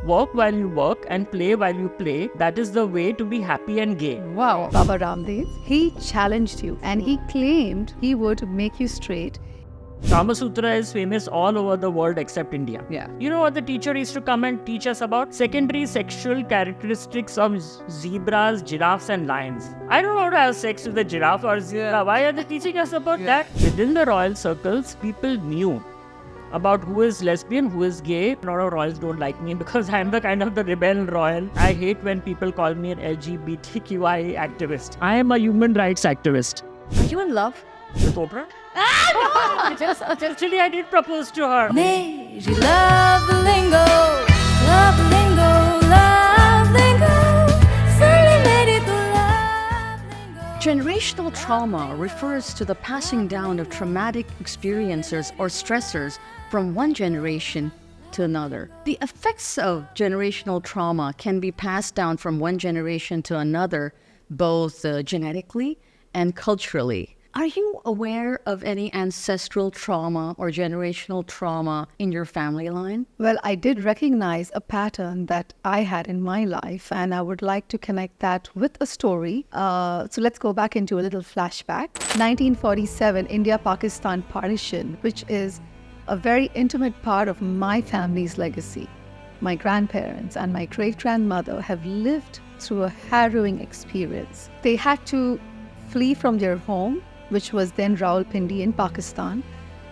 Work while you work and play while you play. That is the way to be happy and gay. Wow. Baba Ramdev, he challenged you and he claimed he would make you straight. Kama Sutra is famous all over the world except India. Yeah. You know what the teacher used to come and teach us about? Secondary sexual characteristics of zebras, giraffes and lions. I don't want to have sex with a giraffe or zebra. Why are they teaching us about that? Within the royal circles, people knew about who is lesbian, who is gay. A lot of royals don't like me because I'm the kind of the rebel royal. I hate when people call me an LGBTQI activist. I am a human rights activist. Are you in love? With Oprah? Actually, I did propose to her. Meri love lingo, love lingo, love lingo. Suddenly meri to love lingo. Generational trauma refers to the passing down of traumatic experiences or stressors from one generation to another. The effects of generational trauma can be passed down from one generation to another, both genetically and culturally. Are you aware of any ancestral trauma or generational trauma in your family line? Well, I did recognize a pattern that I had in my life, and I would like to connect that with a story. So let's go back into a little flashback. 1947, India-Pakistan partition, which is a very intimate part of my family's legacy. My grandparents and my great-grandmother have lived through a harrowing experience. They had to flee from their home, which was then Rawalpindi in Pakistan.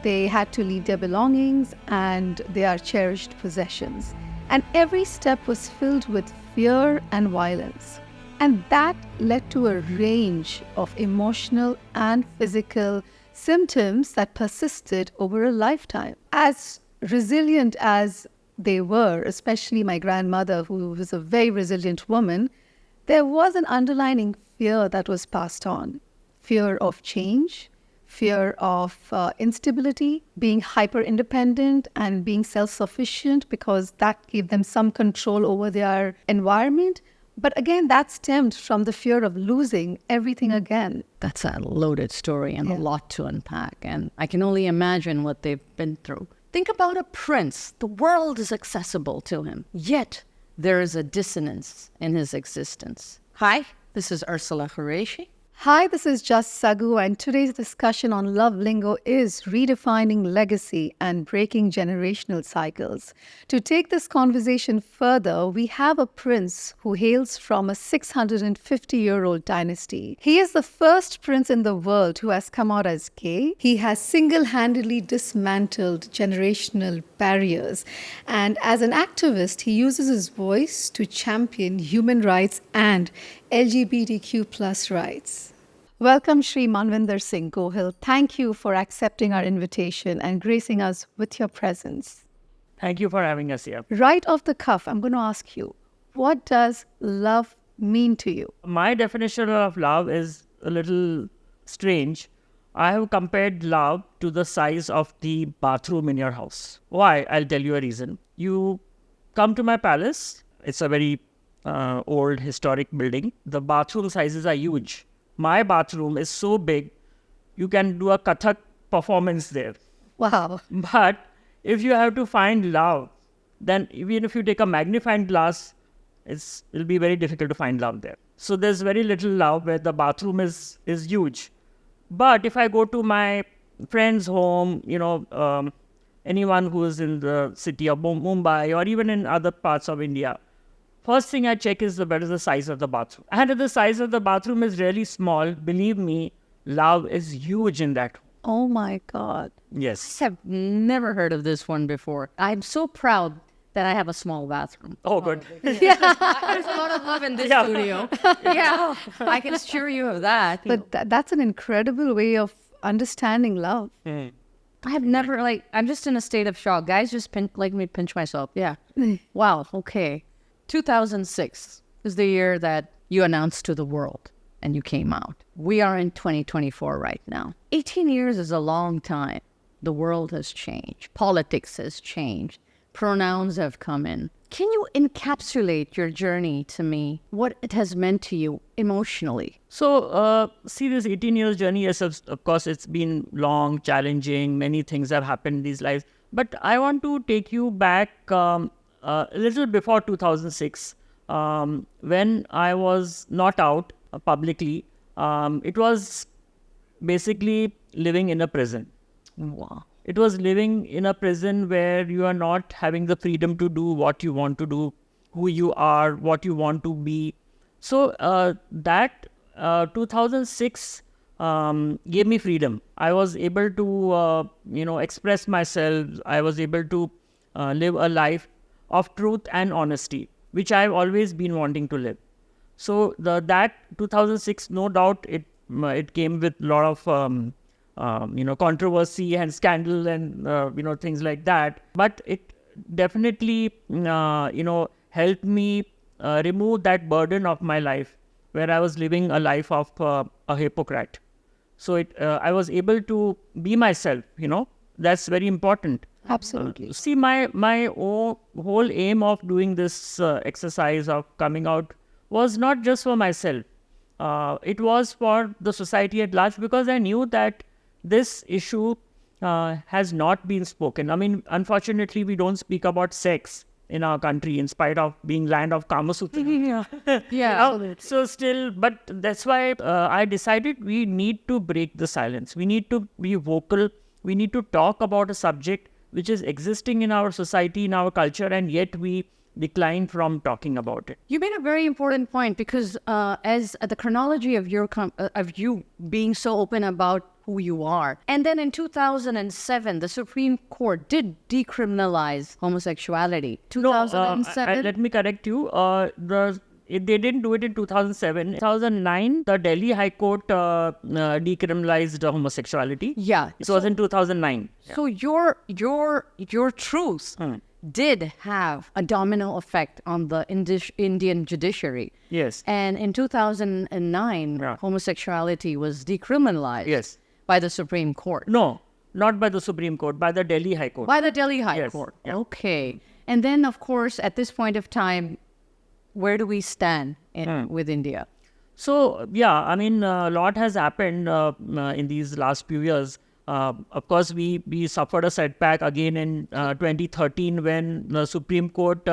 They had to leave their belongings and their cherished possessions. And every step was filled with fear and violence. And that led to a range of emotional and physical symptoms that persisted over a lifetime. As resilient as they were, especially my grandmother, who was a very resilient woman, there was an underlying fear that was passed on. Fear of change, fear of instability, being hyper-independent and being self-sufficient because that gave them some control over their environment. But again, that stemmed from the fear of losing everything again. That's a loaded story and a lot to unpack, and I can only imagine what they've been through. Think about a prince. The world is accessible to him, yet there is a dissonance in his existence. Hi, this is Ursula Qureshi. Hi, this is Just Sagu, and today's discussion on Love Lingo is redefining legacy and breaking generational cycles. To take this conversation further, we have a prince who hails from a 650-year-old dynasty. He is the first prince in the world who has come out as gay. He has single-handedly dismantled generational barriers. And as an activist, he uses his voice to champion human rights and LGBTQ plus rights. Welcome, Shri Manavendra Singh Gohil. Thank you for accepting our invitation and gracing us with your presence. Thank you for having us here. Right off the cuff, I'm going to ask you, what does love mean to you? My definition of love is a little strange. I have compared love to the size of the bathroom in your house. Why? I'll tell you a reason. You come to my palace. It's a very old historic building. The bathroom sizes are huge. My bathroom is so big, you can do a Kathak performance there. Wow. But if you have to find love, then even if you take a magnifying glass, it'll be very difficult to find love there. So there's very little love where the bathroom is huge. But if I go to my friend's home, anyone who is in the city of Mumbai or even in other parts of India, first thing I check is what is the size of the bathroom. And if the size of the bathroom is really small, believe me, love is huge in that. Oh my God. Yes. I have never heard of this one before. I'm so proud that I have a small bathroom. Oh, good. There's a lot of love in this studio. Yeah, I can assure you of that. But that's an incredible way of understanding love. I have never, I'm just in a state of shock. Guys, just let me pinch myself. Yeah. Wow, okay. 2006 is the year that you announced to the world and you came out. We are in 2024 right now. 18 years is a long time. The world has changed. Politics has changed. Pronouns have come in. Can you encapsulate your journey to me, what it has meant to you emotionally? So, see this 18 years journey, yes, of course, it's been long, challenging, many things have happened in these lives. But I want to take you back a little before 2006, when I was not out publicly. It was basically living in a prison. Wow. It was living in a prison where you are not having the freedom to do what you want to do, who you are, what you want to be. So that 2006 gave me freedom. I was able to, express myself. I was able to live a life of truth and honesty, which I've always been wanting to live. So that 2006, no doubt, it came with a lot of controversy and scandal and things like that. But it definitely helped me remove that burden of my life, where I was living a life of a hypocrite. So I was able to be myself. That's very important. Absolutely. See, my whole aim of doing this exercise of coming out was not just for myself. It was for the society at large, because I knew that this issue has not been spoken. I mean, unfortunately, we don't speak about sex in our country, in spite of being land of Kama Sutra. Yeah. So still, but that's why I decided we need to break the silence. We need to be vocal. We need to talk about a subject which is existing in our society, in our culture, and yet we decline from talking about it. You made a very important point, because as the chronology of of you being so open about who you are, and then in 2007, the Supreme Court did decriminalize homosexuality. 2007. Let me correct you. They didn't do it in 2007. 2009, the Delhi High Court decriminalized homosexuality. Yeah. It was in 2009. So your truth did have a domino effect on the Indian judiciary. Yes. And in 2009, homosexuality was decriminalized. Yes. By the Supreme Court. No, not by the Supreme Court, by the Delhi High Court. By the Delhi High Yes. Court. Yeah. Okay. And then, of course, at this point of time, where do we stand with India? So, yeah, I mean, a lot has happened in these last few years. Of course, we suffered a setback again in 2013 when the Supreme Court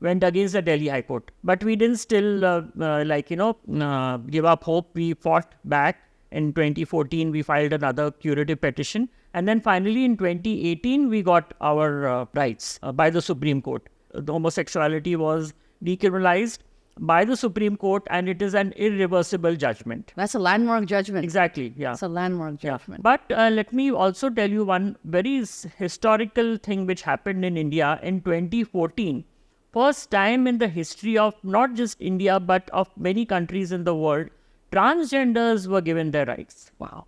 went against the Delhi High Court. But we didn't still, give up hope. We fought back. In 2014, we filed another curative petition. And then finally, in 2018, we got our rights by the Supreme Court. The homosexuality was decriminalized by the Supreme Court, and it is an irreversible judgment. That's a landmark judgment. Exactly, yeah. It's a landmark judgment. But let me also tell you one very historical thing which happened in India in 2014. First time in the history of not just India, but of many countries in the world, transgenders were given their rights. Wow.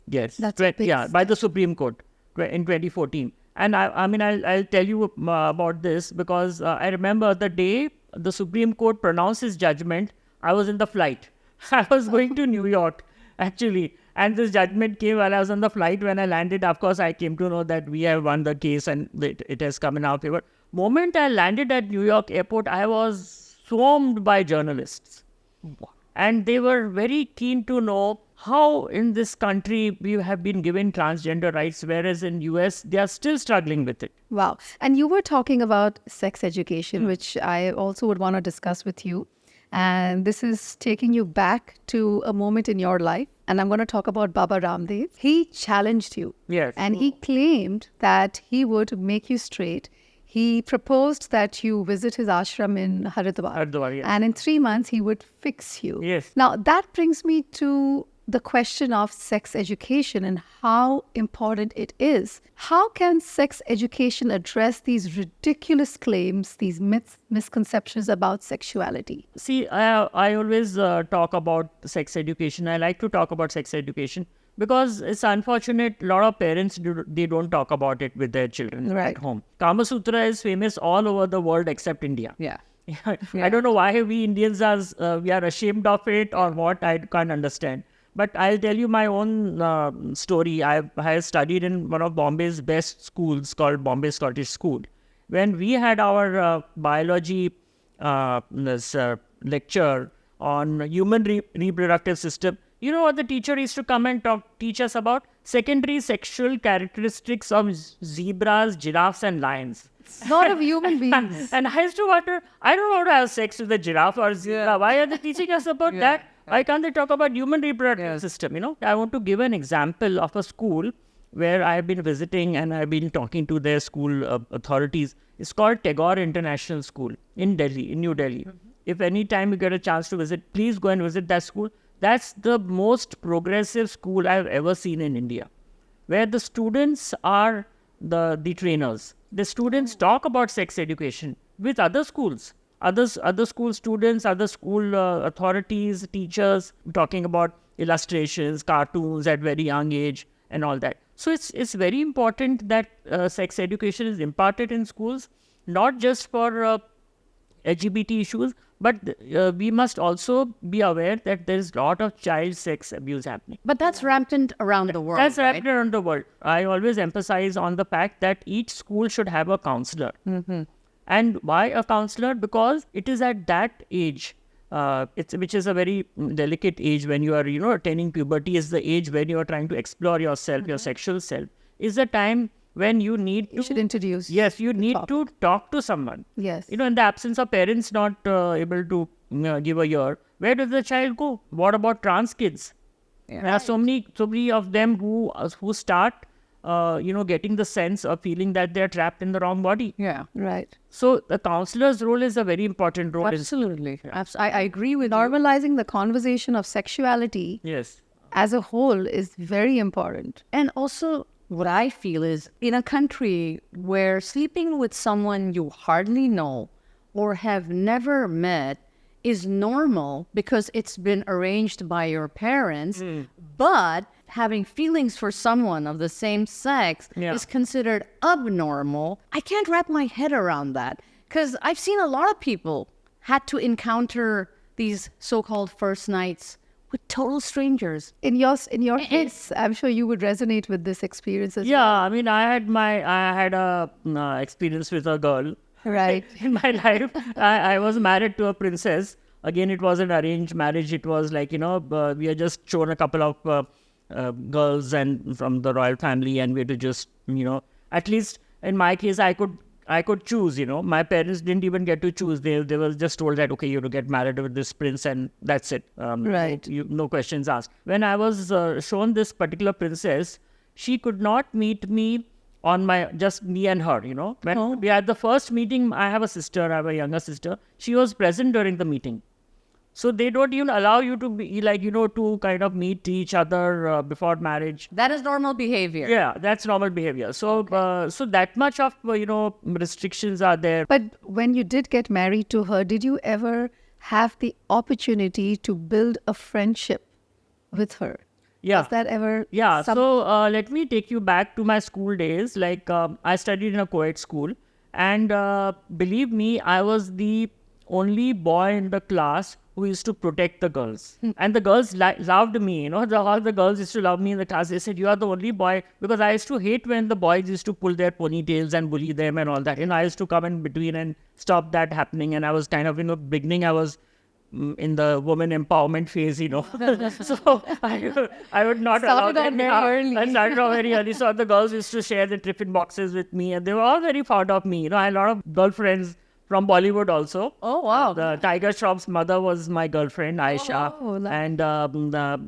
Yes. That's a big by the Supreme Court in 2014. And I'll tell you about this because I remember the day the Supreme Court pronounced its judgment, I was in the flight. I was going to New York, actually. And this judgment came while I was on the flight. When I landed, of course, I came to know that we have won the case and it has come in our favor. Moment I landed at New York airport, I was swarmed by journalists. And they were very keen to know how in this country we have been given transgender rights, whereas in US, they are still struggling with it. Wow. And you were talking about sex education, which I also would want to discuss with you. And this is taking you back to a moment in your life. And I'm going to talk about Baba Ramdev. He challenged you. Yes. And he claimed that he would make you straight. He proposed that you visit his ashram in Haridwar. Haridwar, yes. And in 3 months, he would fix you. Yes. Now, that brings me to the question of sex education and how important it is. How can sex education address these ridiculous claims, these myths, misconceptions about sexuality? See, I always talk about sex education. I like to talk about sex education because it's unfortunate a lot of parents, they don't talk about it with their children at home. Kama Sutra is famous all over the world except India. Yeah. I don't know why we Indians we are ashamed of it or what, I can't understand. But I'll tell you my own story. I studied in one of Bombay's best schools called Bombay Scottish School. When we had our biology lecture on human reproductive system, you know what the teacher used to come and teach us about? secondary sexual characteristics of zebras, giraffes, and lions. Not of human beings. And I used to wonder, I don't want to have sex with a giraffe or zebra. Why are they teaching us about that? Why can't they talk about human reproductive system? I want to give an example of a school where I've been visiting and I've been talking to their school authorities. It's called Tagore International School in Delhi, in New Delhi. If any time you get a chance to visit, please go and visit that school. That's the most progressive school I've ever seen in India, where the students are the trainers. The students talk about sex education with other schools, other school students, other school authorities, teachers, talking about illustrations, cartoons at very young age and all that. So it's very important that sex education is imparted in schools, not just for LGBT issues, but we must also be aware that there is a lot of child sex abuse happening. But that's rampant around the world. That's right? happening around the world. I always emphasize on the fact that each school should have a counselor. And why a counselor? Because it is at that age, which is a very delicate age when you are, attaining puberty, is the age when you are trying to explore yourself, your sexual self, is the time when you need to... You should introduce. Yes, you need to talk to someone. Yes. In the absence of parents not able to give a ear, where does the child go? What about trans kids? There are so many of them who start, getting the sense of feeling that they are trapped in the wrong body. Yeah. Right. So the counselor's role is a very important role. Absolutely. I agree with you. Normalizing the conversation of sexuality Yes. as a whole is very important. And also, what I feel is in a country where sleeping with someone you hardly know or have never met is normal because it's been arranged by your parents, but having feelings for someone of the same sex is considered abnormal, I can't wrap my head around that. Because I've seen a lot of people had to encounter these so-called first nights with total strangers. In your case, I'm sure you would resonate with this experience as Yeah, well. I mean, I had a experience with a girl. Right. In my life, I was married to a princess. Again, it was an arranged marriage. It was like, we had just shown a couple of girls and from the royal family, and we had to just, at least in my case, I could choose, My parents didn't even get to choose. They were just told that, okay, you have to get married with this prince and that's it. Right. No questions asked. When I was shown this particular princess, she could not meet me on just me and her, When we had the first meeting, I have a younger sister. She was present during the meeting. So they don't even allow you to be to kind of meet each other before marriage. That is normal behavior. Yeah, that's normal behavior. So, so that much of, restrictions are there. But when you did get married to her, did you ever have the opportunity to build a friendship with her? Yeah. Was that ever? Yeah. So let me take you back to my school days. I studied in a co-ed school, and believe me, I was the only boy in the class who used to protect the girls. And the girls loved me, all the girls used to love me in the class. They said, you are the only boy, because I used to hate when the boys used to pull their ponytails and bully them and all that. I used to come in between and stop that happening. And I was kind of, beginning, I was in the woman empowerment phase, So I would not allow Started out them. very early. I started out very early. So the girls used to share the tiffin boxes with me, and they were all very fond of me. I had a lot of girlfriends from Bollywood also. Oh, wow. The Tiger Shroff's mother was my girlfriend, Aisha. Oh, nice. And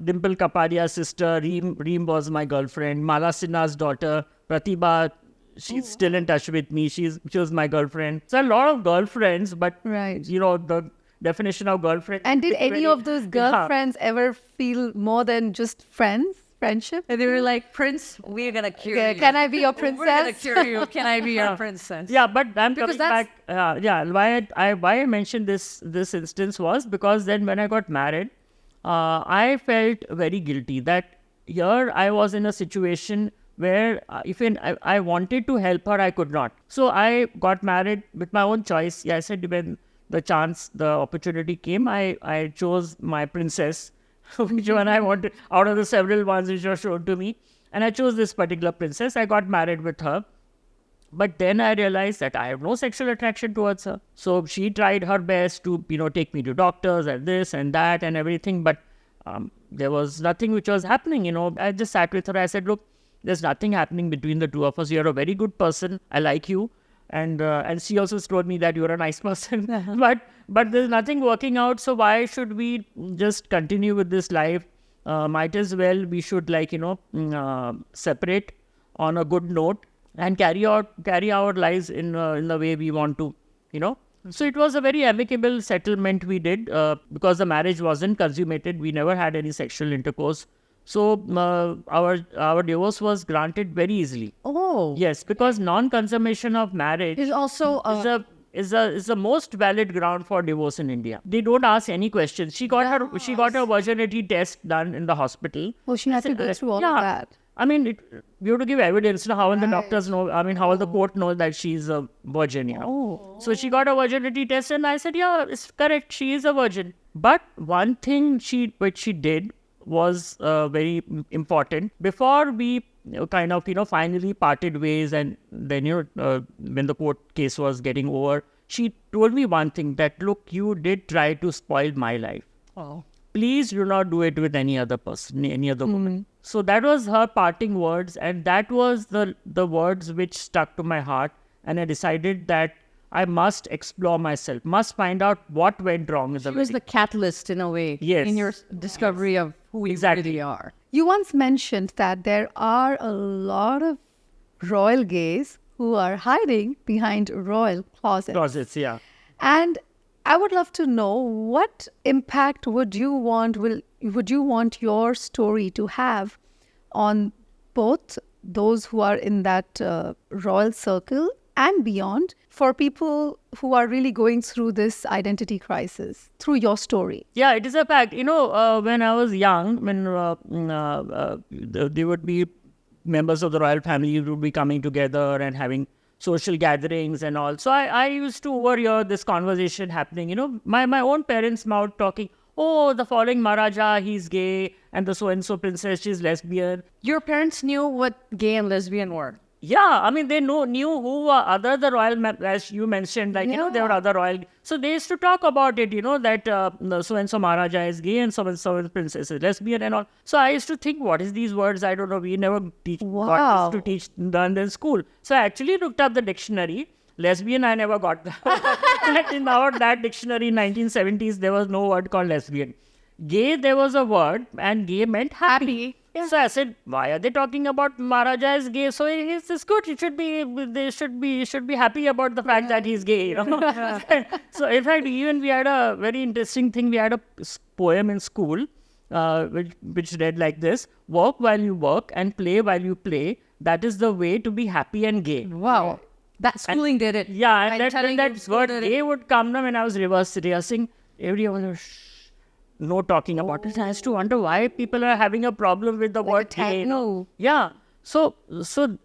Dimple Kapadia's sister, Reem was my girlfriend. Mala Sinha's daughter, Pratibha, she's still in touch with me. She was my girlfriend. So a lot of girlfriends, but Right. the definition of girlfriend. And did is any very- of those girlfriends ever feel more than just friends? Friendship? And they were like, Prince, we're going to cure Okay, you. can I be your We're going to princess? cure you. Can I be your princess? Yeah, but I'm Because coming back. Why I mentioned this instance was because then when I got married, I felt very guilty that here I was in a situation where if I wanted to help her, I could not. So I got married with my own choice. Yeah, I said when the opportunity came, I chose my princess, which one I wanted out of the several ones which were shown to me. And I chose this particular princess. I got married with her. But then I realized that I have no sexual attraction towards her. So she tried her best to, take me to doctors and this and that and everything. But there was nothing which was happening, I just sat with her. I said, look, there's nothing happening between the two of us. You're a very good person. I like you. And she also told me that you're a nice person. But there's nothing working out. So why should we just continue with this life? Might as well, we should separate on a good note and carry our lives in the way we want to, So it was a very amicable settlement we did because the marriage wasn't consummated. We never had any sexual intercourse. So our divorce was granted very easily. Oh. Yes, because non-consummation of marriage It's also is the most valid ground for divorce in India. They don't ask any questions. She got her virginity test done in the hospital. Oh, she had to go through all of that. I mean, you have to give evidence. How will the doctors know? I mean, how will the court know that she's a virgin? So she got a virginity test, and I said, yeah, it's correct. She is a virgin. But one thing which she did was very important. Before we finally parted ways, and then when the court case was getting over, she told me one thing, that look, you did try to spoil my life. oh. Please do not do it with any other person, any other woman. So that was her parting words, and that was the words which stuck to my heart. And I decided that I must explore myself, must find out what went wrong in the She was the catalyst in a way. Yes. In your discovery of who we really are. You once mentioned that there are a lot of royal gays who are hiding behind royal closets. Yeah. And I would love to know, what impact would you want your story to have on both those who are in that royal circle and beyond, for people who are really going through this identity crisis through your story? Yeah, it is a fact. When I was young, when there would be members of the royal family who would be coming together and having social gatherings and all. So I used to overhear this conversation happening. My own parents' mouth talking, oh, the following Maharaja, he's gay, and the so-and-so princess, she's lesbian. Your parents knew what gay and lesbian were. Yeah, I mean, they knew who were other the royal, as you mentioned, there were other royal. So they used to talk about it, that so-and-so Maharaja is gay and so-and-so princess is lesbian and all. So I used to think, what is these words? I don't know. We never got this to teach them in school. So I actually looked up the dictionary. Lesbian, I never got that. In that dictionary in 1970s, there was no word called lesbian. Gay, there was a word, and gay meant happy. Yeah. So I said, why are they talking about Maharaja is gay? So it's good. They should be happy about the fact that he's gay. So in fact, even we had a very interesting thing. We had a poem in school, which read like this: work while you work and play while you play. That is the way to be happy and gay. Wow. That schooling did it. Yeah, and that word gay would come when I was rehearsing. Everyone was no talking about it. I used to wonder why people are having a problem with the word gay. No. Yeah. So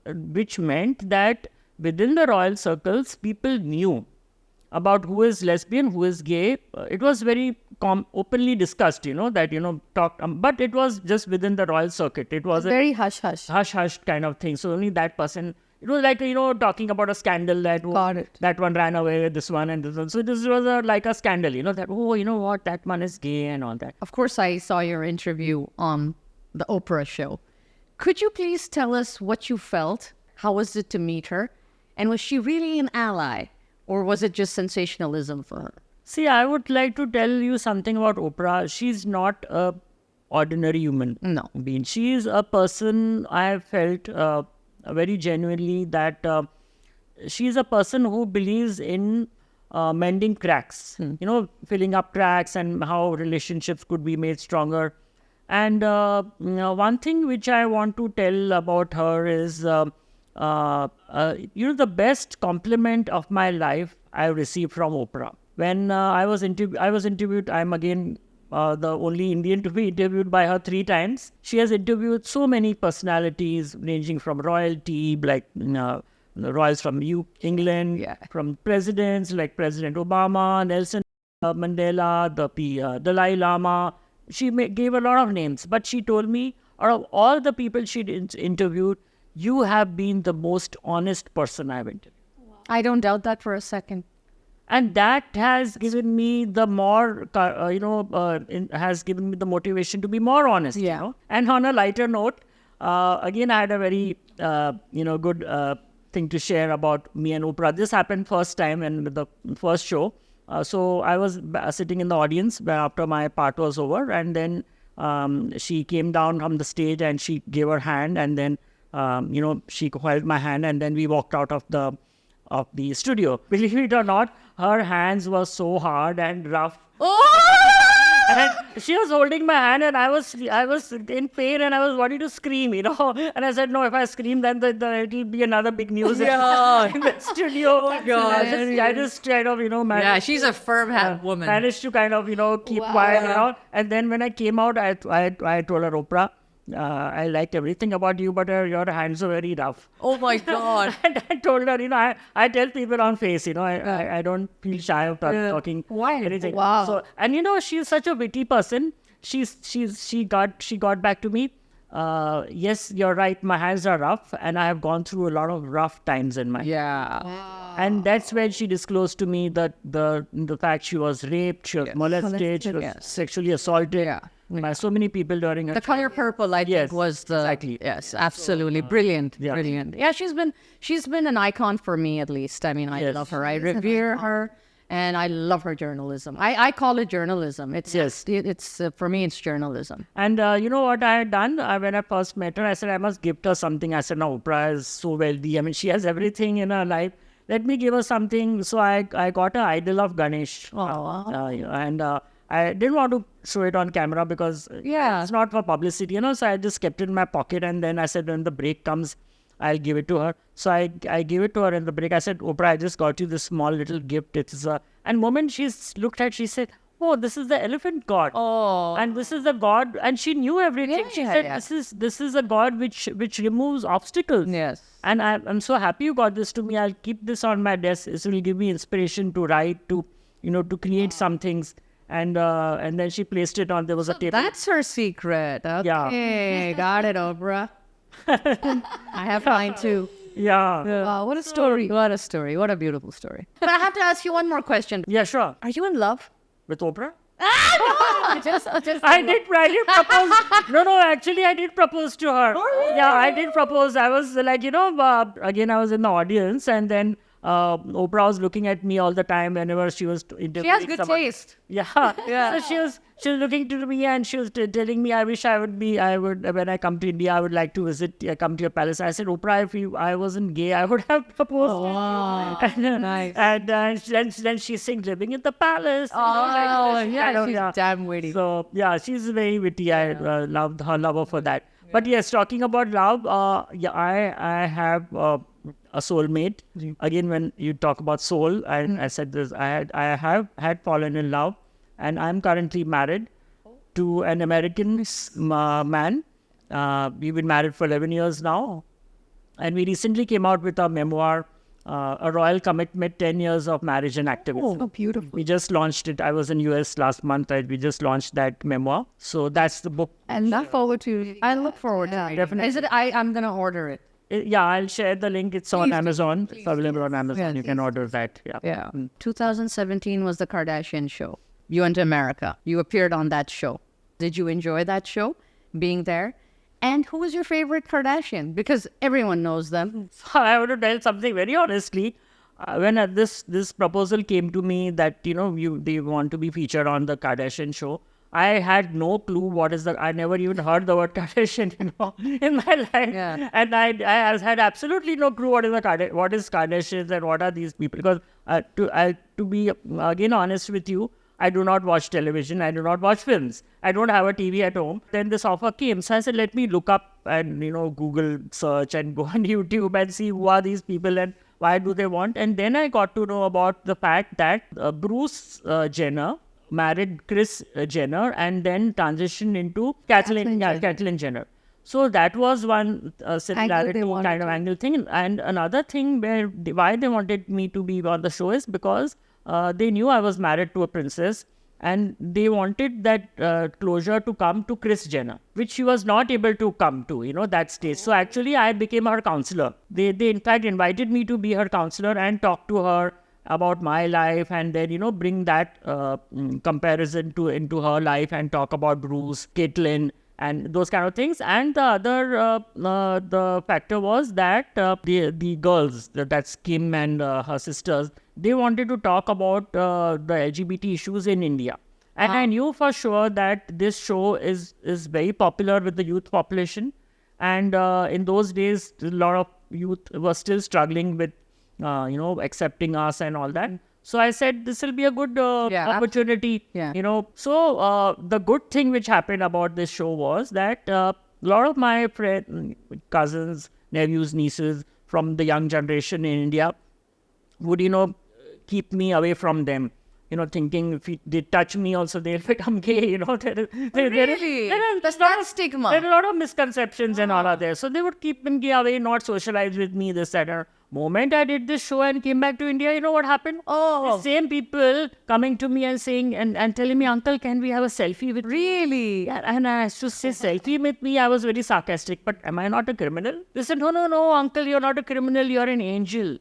which meant that within the royal circles, people knew about who is lesbian, who is gay. It was very openly discussed, talked. But it was just within the royal circuit. It was very hush-hush. Hush-hush kind of thing. So only that person. It was like, talking about a scandal that that one ran away with this one and this one. So this was like a scandal, that, oh, you know what, that one is gay and all that. Of course, I saw your interview on the Oprah show. Could you please tell us what you felt? How was it to meet her? And was she really an ally? Or was it just sensationalism for her? See, I would like to tell you something about Oprah. She's not a ordinary human being. She is a person, I have felt very genuinely that she is a person who believes in mending cracks, filling up cracks and how relationships could be made stronger. And one thing which I want to tell about her is, the best compliment of my life I received from Oprah. When I was interviewed, I'm again the only Indian to be interviewed by her 3 times. She has interviewed so many personalities ranging from royalty, like the royals from England, from presidents like President Obama, Nelson Mandela, the Dalai Lama. She gave a lot of names, but she told me, out of all the people she interviewed, you have been the most honest person I've interviewed. Wow. I don't doubt that for a second. And that has given me the more, has given me the motivation to be more honest. Yeah. You know? And on a lighter note, again, I had a very, good thing to share about me and Oprah. This happened first time and with the first show. So I was sitting in the audience after my part was over, and then she came down from the stage and she gave her hand, and then she held my hand, and then we walked out of the studio. Believe it or not, her hands were so hard and rough. And she was holding my hand, and I was in pain, and I was wanting to scream, And I said, no, if I scream, then it'll be another big news in the studio. Oh my God. I just kind of, Yeah, she's a firm woman. managed to kind of, keep quiet, And then when I came out, I told her, Oprah, I liked everything about you, but your hands are very rough. Oh my God. And I told her, I tell people on face, I don't feel shy of talking anything. Wow. So, and she's such a witty person. She got back to me. Yes, you're right. My hands are rough, and I have gone through a lot of rough times in my life. Yeah. And that's when she disclosed to me that the fact she was raped, she was molested, she was sexually assaulted by so many people during her The color purple, I think, was the exactly. Yes, absolutely brilliant, brilliant. Yeah, she's been an icon for me, at least. I mean, I love her. I revere her, and I love her journalism. I call it journalism. It's for me, it's journalism. And you know what I had done when I first met her? I said I must gift her something. I said, no, Oprah is so wealthy. I mean, she has everything in her life. Let me give her something. So I got an idol of Ganesh. And I didn't want to show it on camera because it's not for publicity, So I just kept it in my pocket, and then I said, when the break comes, I'll give it to her. So I gave it to her in the break. I said, Oprah, I just got you this small little gift. And moment she looked at, she said, oh, this is the elephant god. Oh. And this is the god, and she knew everything. She said, this is a god which removes obstacles. Yes. And I'm so happy you got this to me. I'll keep this on my desk. This will give me inspiration to write, to create some things. And then she placed it on. There was a table. That's her secret. Okay, got it, Oprah. I have mine too. Yeah. Wow, what a story. What a story. What a beautiful story. But I have to ask you one more question. Yeah, sure. Are you in love? With Oprah? Just I did propose. No, actually, I did propose to her. Yeah, I did propose. I was like, again, I was in the audience, and then Oprah was looking at me all the time whenever she was interviewing. She has good taste. Yeah. So she was looking to me, and she was telling me, I wish I would when I come to India, I would like to come to your palace. I said, Oprah, if I wasn't gay, I would have proposed. Oh, wow. Nice. And then she sings living in the palace. Oh, she's damn witty. So, yeah, she's very witty. I loved her lover for that. But yes, talking about love, I have a soulmate. Again, when you talk about soul, I said this, I have had fallen in love, and I'm currently married to an American man. We've been married for 11 years now. And we recently came out with a memoir, A Royal Commitment, 10 Years of Marriage and Activism. Oh, beautiful. We just launched it. I was in US last month. We just launched that memoir. So that's the book. And look forward to I look forward to it. Definitely. I'm going to order it. Yeah, I'll share the link. It's on Amazon. It's available on Amazon. You can order that. Yeah. 2017 was the Kardashian show. You went to America. You appeared on that show. Did you enjoy that show, being there? And who was your favorite Kardashian? Because everyone knows them. I want to tell something very honestly. When this proposal came to me that they want to be featured on the Kardashian show, I had no clue what is I never even heard the word Kardashian, in my life. Yeah. And I had absolutely no clue what is Kardashians and what are these people. Because to be again honest with you, I do not watch television. I do not watch films. I don't have a TV at home. Then this offer came. So I said, let me look up and, Google search and go on YouTube and see who are these people and why do they want. And then I got to know about the fact that Bruce Jenner married Kris Jenner and then transitioned into Caitlyn Jenner. So that was one similarity kind of angle thing. And another thing why they wanted me to be on the show is because they knew I was married to a princess, and they wanted that closure to come to Kris Jenner, which she was not able to come to, that stage. So actually I became her counselor. They in fact invited me to be her counselor and talk to her about my life, and then bring that comparison into her life and talk about Bruce, Caitlin, and those kind of things. And the other the factor was that the girls, that's Kim and her sisters, they wanted to talk about the LGBT issues in India. And I knew for sure that this show is very popular with the youth population. And in those days, a lot of youth were still struggling with, accepting us and all that. So I said, this will be a good opportunity, So the good thing which happened about this show was that a lot of my friends, cousins, nephews, nieces from the young generation in India would, keep me away from them. Thinking if they touch me also, they'll become gay, Really? That's not a stigma. There are a lot of misconceptions and all are there. So they would keep me away, not socialize with me, this, that. And moment I did this show and came back to India, you know what happened? Oh. The same people coming to me and saying, and telling me, uncle, can we have a selfie with you?" Really? And I used to say, selfie with me, I was very sarcastic, but am I not a criminal? They said, no, uncle, you're not a criminal, you're an angel.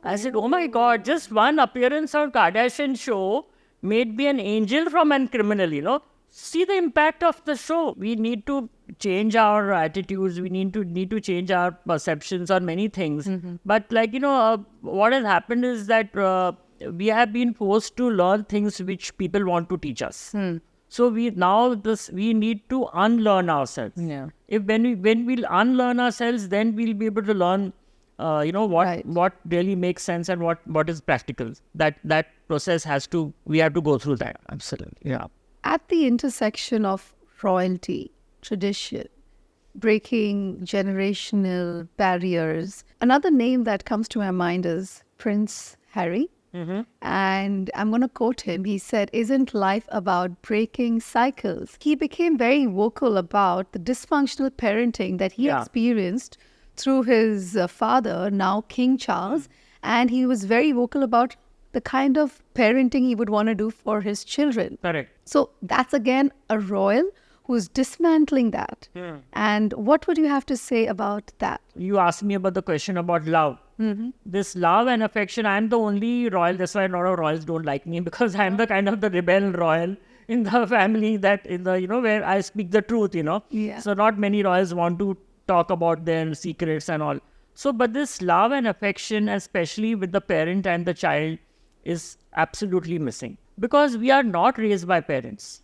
I said, oh my God, just one appearance on Kardashian show made me an angel from a criminal, See the impact of the show. We need to change our attitudes. We need to change our perceptions on many things. But what has happened is that we have been forced to learn things which people want to teach us. So we need to unlearn ourselves. Yeah. If when we'll unlearn ourselves, then we'll be able to learn what really makes sense and what is practical. That process we have to go through that. Absolutely. Yeah. At the intersection of royalty, tradition, breaking generational barriers, another name that comes to my mind is Prince Harry. And I'm going to quote him. He said, "Isn't life about breaking cycles?" He became very vocal about the dysfunctional parenting that he experienced through his father, now King Charles. And he was very vocal about the kind of parenting he would want to do for his children. Correct. So that's again a royal who's dismantling that. And what would you have to say about that? You asked me about the question about love. This love and affection, I'm the only royal. That's why a lot of royals don't like me, because I'm the kind of the rebel royal in the family that where I speak the truth, Yeah. So not many royals want to talk about their secrets and all. So, but this love and affection, especially with the parent and the child, is absolutely missing, because we are not raised by parents.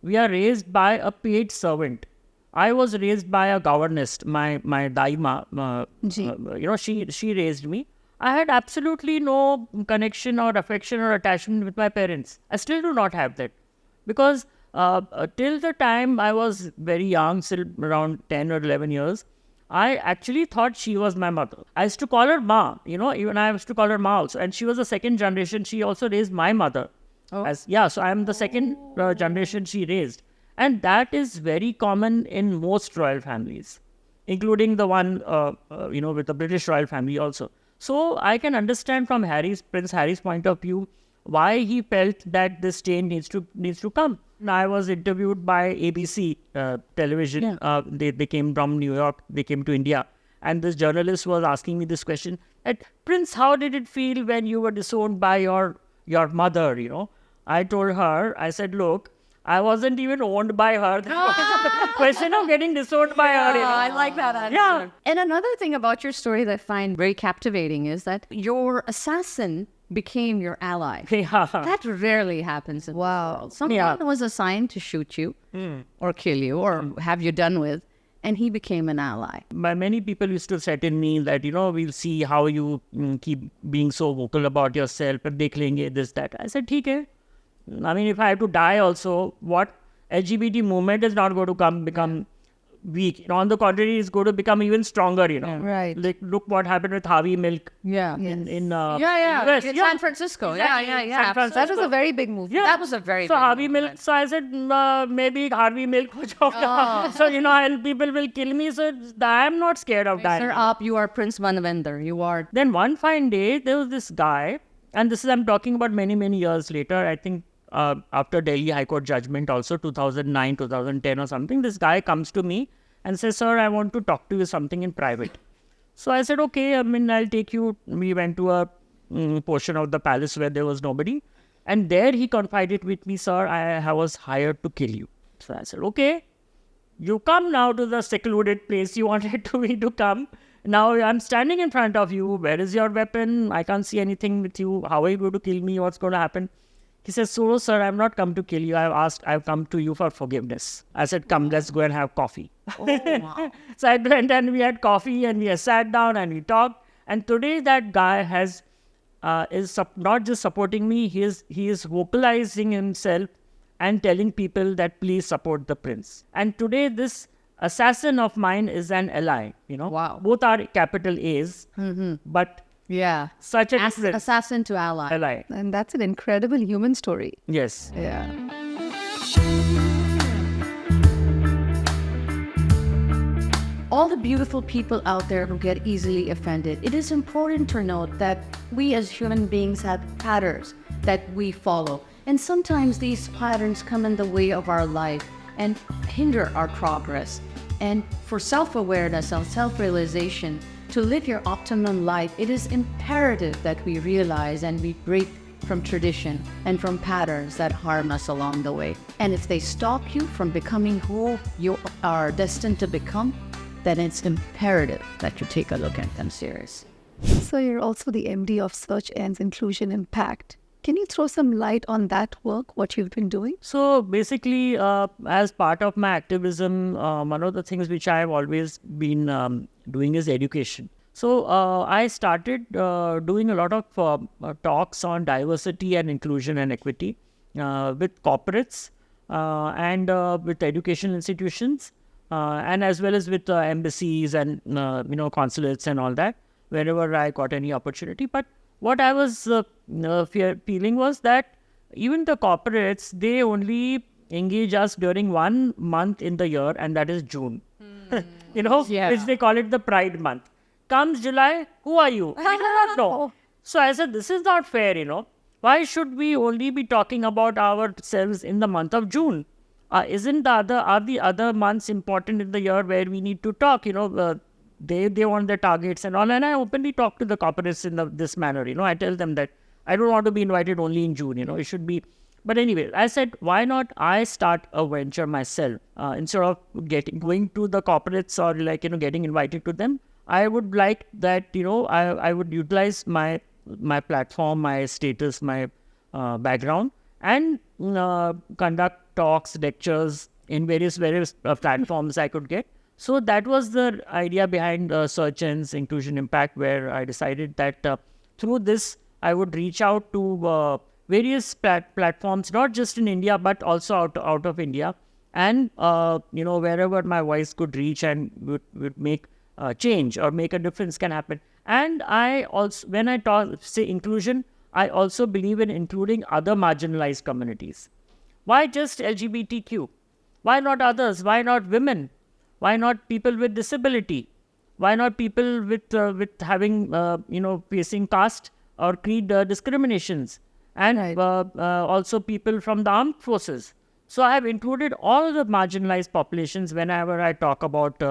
We are raised by a paid servant. I was raised by a governess, my daima. She raised me. I had absolutely no connection or affection or attachment with my parents. I still do not have that, because till the time I was very young, still around 10 or 11 years, I actually thought she was my mother. I used to call her Ma, even I used to call her Ma also. And she was the second generation. She also raised my mother. So I am the second generation she raised. And that is very common in most royal families, including the one, with the British royal family also. So I can understand from Prince Harry's point of view, why he felt that this change needs to come. I was interviewed by ABC television. They came from New York. They came to India. And this journalist was asking me this question, Prince, how did it feel when you were disowned by your mother, I told her, I said, look, I wasn't even owned by her. There was the question of getting disowned by her. I like that answer. Yeah. And another thing about your story that I find very captivating is that your assassin became your ally. Yeah. That rarely happens in the world. Someone was assigned to shoot you or kill you or have you done with, and he became an ally. Many people used to threaten me that, we'll see how you keep being so vocal about yourself, and dekh lenge, this, that. I said, theek hai. I mean, if I have to die also, what LGBT movement is not going to become weak. On the contrary, it's going to become even stronger, Right. Like, look what happened with Harvey Milk Yeah. in US. US. San Francisco. Exactly. Yeah. San Francisco. That was a very big move. Yeah. That was a very So big Harvey movement. Milk. So I said, maybe Harvey Milk ho jauga. So people will kill me. So I am not scared of dying. Sir Up, you are Prince Manavendra. You are. Then one fine day, there was this guy, and this is, I'm talking about many, many years later. I think after Delhi High Court judgment also, 2009, 2010 or something, this guy comes to me and says, sir, I want to talk to you something in private. So I said, okay, I'll take you. We went to a portion of the palace where there was nobody. And there he confided with me, sir, I was hired to kill you. So I said, okay, you come now to the secluded place you wanted me to come. Now I'm standing in front of you. Where is your weapon? I can't see anything with you. How are you going to kill me? What's going to happen? He says, so, sir, I'm not come to kill you. I've come to you for forgiveness. I said, come, let's go and have coffee. Oh, wow. So I went and we had coffee and we sat down and we talked. And today that guy is not just supporting me, he is vocalizing himself and telling people that please support the prince. And today this assassin of mine is an ally, Wow. Both are capital A's, but Yeah. such a different Assassin to ally. ally. And that's an incredible human story. Yes. Yeah. All the beautiful people out there who get easily offended, it is important to note that we as human beings have patterns that we follow. And sometimes these patterns come in the way of our life and hinder our progress. And for self-awareness and self-realization, to live your optimum life, it is imperative that we realize and we break from tradition and from patterns that harm us along the way. And if they stop you from becoming who you are destined to become, then it's imperative that you take a look at them seriously. So you're also the MD of Search Engine Inclusion Impact. Can you throw some light on that work, what you've been doing? So basically, as part of my activism, one of the things which I have always been doing is education. So I started doing a lot of talks on diversity and inclusion and equity with corporates and with educational institutions and as well as with embassies and consulates and all that, wherever I got any opportunity. But what I was feeling was that even the corporates, they only engage us during 1 month in the year, and that is June. Yeah. Which they call it the Pride Month. Comes July, who are you? We do not know. So I said, this is not fair, Why should we only be talking about ourselves in the month of June? Isn't the other months important in the year where we need to talk? They want their targets and all. And I openly talk to the corporates in this manner. I tell them that I don't want to be invited only in June. It should be. But anyway, I said, why not I start a venture myself instead of going to the corporates or getting invited to them. I would like that, I would utilize my platform, my status, my background and conduct talks, lectures in various platforms I could get. So that was the idea behind Search Engine's Inclusion Impact, where I decided that through this, I would reach out to various platforms, not just in India, but also out of India. And, wherever my voice could reach and would make change or make a difference can happen. And I also, when I say inclusion, I also believe in including other marginalized communities. Why just LGBTQ? Why not others? Why not women? Why not people with disability? Why not people with having, facing caste or creed discriminations? And Right. Also people from the armed forces. So I have included all the marginalized populations whenever I talk about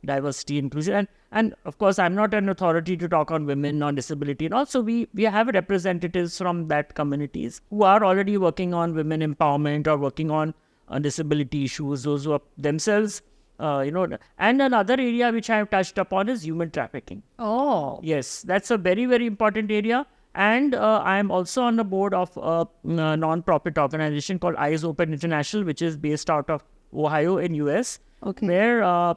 diversity, inclusion. And of course, I'm not an authority to talk on women, on disability. And also we have representatives from that communities who are already working on women empowerment or working on disability issues, those who are themselves, And another area which I have touched upon is human trafficking. Oh. Yes, that's a very, very important area. And I am also on the board of a non-profit organization called Eyes Open International, which is based out of Ohio in US, where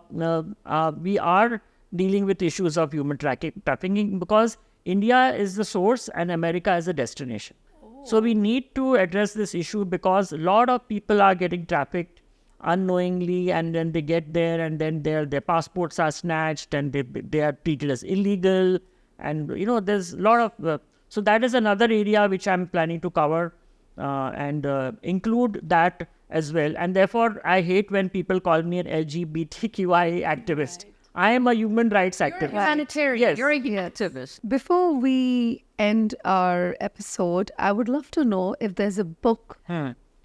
we are dealing with issues of human trafficking because India is the source and America is the destination. So we need to address this issue because a lot of people are getting trafficked unknowingly, and then they get there and then their passports are snatched and they are treated as illegal. And, there's a lot of... so that is another area which I'm planning to cover and include that as well. And therefore, I hate when people call me an LGBTQI activist. I am a human rights activist. Humanitarian. Yes. You're a activist. Before we end our episode, I would love to know if there's a book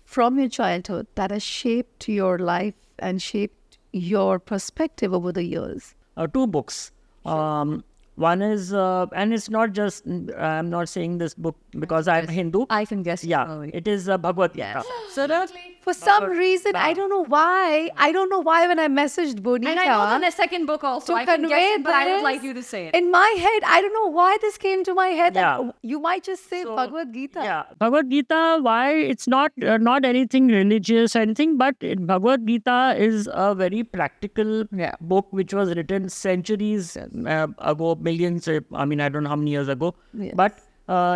from your childhood that has shaped your life and shaped your perspective over the years. 2 books. One is, and it's not just, I'm not saying this book because I'm Hindu. I can guess. Yeah, it is Bhagavad Gita. For some reason, I don't know why. When I messaged Bonita, And I know the second book also. to I can convey guess it, but I would this, like you to say it. in my head, I don't know why this came to my head. Yeah. That you might just say So, Bhagavad Gita. Yeah, Bhagavad Gita. Why it's not anything religious or anything, but Bhagavad Gita is a very practical book which was written centuries ago, millions. I mean, I don't know how many years ago, but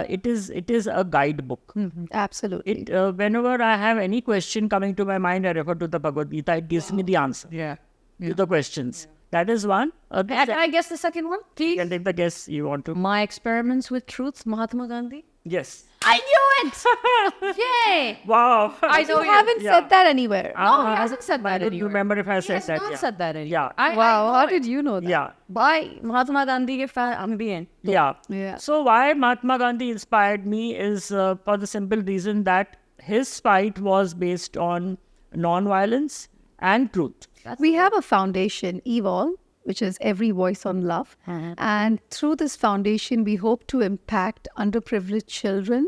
it is a guidebook. Absolutely. It whenever I have any question coming to my mind, I refer to the Bhagavad Gita. It gives me the answer to the questions. That is one. Can I guess the second one, You please? can take the guess you want to. My Experiments with Truth, Mahatma Gandhi. Yes. I knew it! Yay! Wow. I You know haven't Yeah. said that anywhere. No, he hasn't said that I don't anywhere. remember if I He said has that. not Yeah. said that anywhere. Yeah. I Wow, know how it. did you know that? Yeah. By Mahatma Gandhi ke I'm being. Yeah. Yeah. So why Mahatma Gandhi inspired me is for the simple reason that his fight was based on non-violence and truth. We have a foundation, Evolve, which is Every Voice on Love. And through this foundation, we hope to impact underprivileged children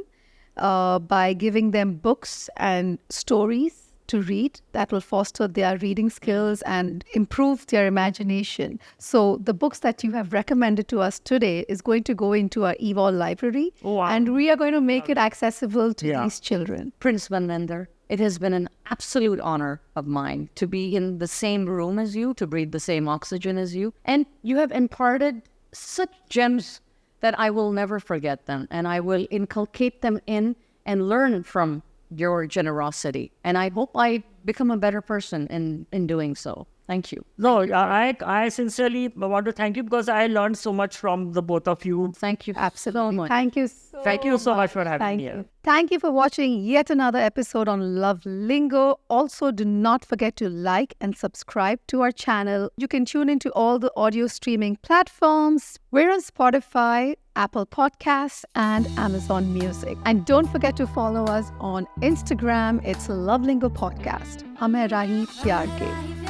by giving them books and stories to read that will foster their reading skills and improve their imagination. So the books that you have recommended to us today is going to go into our Evolve library. Wow. And we are going to make it accessible to Yeah. these children. Prince Manvendra, it has been an absolute honor of mine to be in the same room as you, to breathe the same oxygen as you. And you have imparted such gems that I will never forget them. And I will inculcate them in and learn from your generosity. And I hope I become a better person in doing so. Thank you. No, I sincerely want to thank you because I learned so much from the both of you. Thank you Absolutely. so much. Thank you so Thank you so much for having Thank me you. here. Thank you for watching yet another episode on Love Lingo. Also, do not forget to like and subscribe to our channel. You can tune into all the audio streaming platforms. We're on Spotify, Apple Podcasts, and Amazon Music. And don't forget to follow us on Instagram. It's Love Lingo Podcast. Hame Rahi Pyar Ke.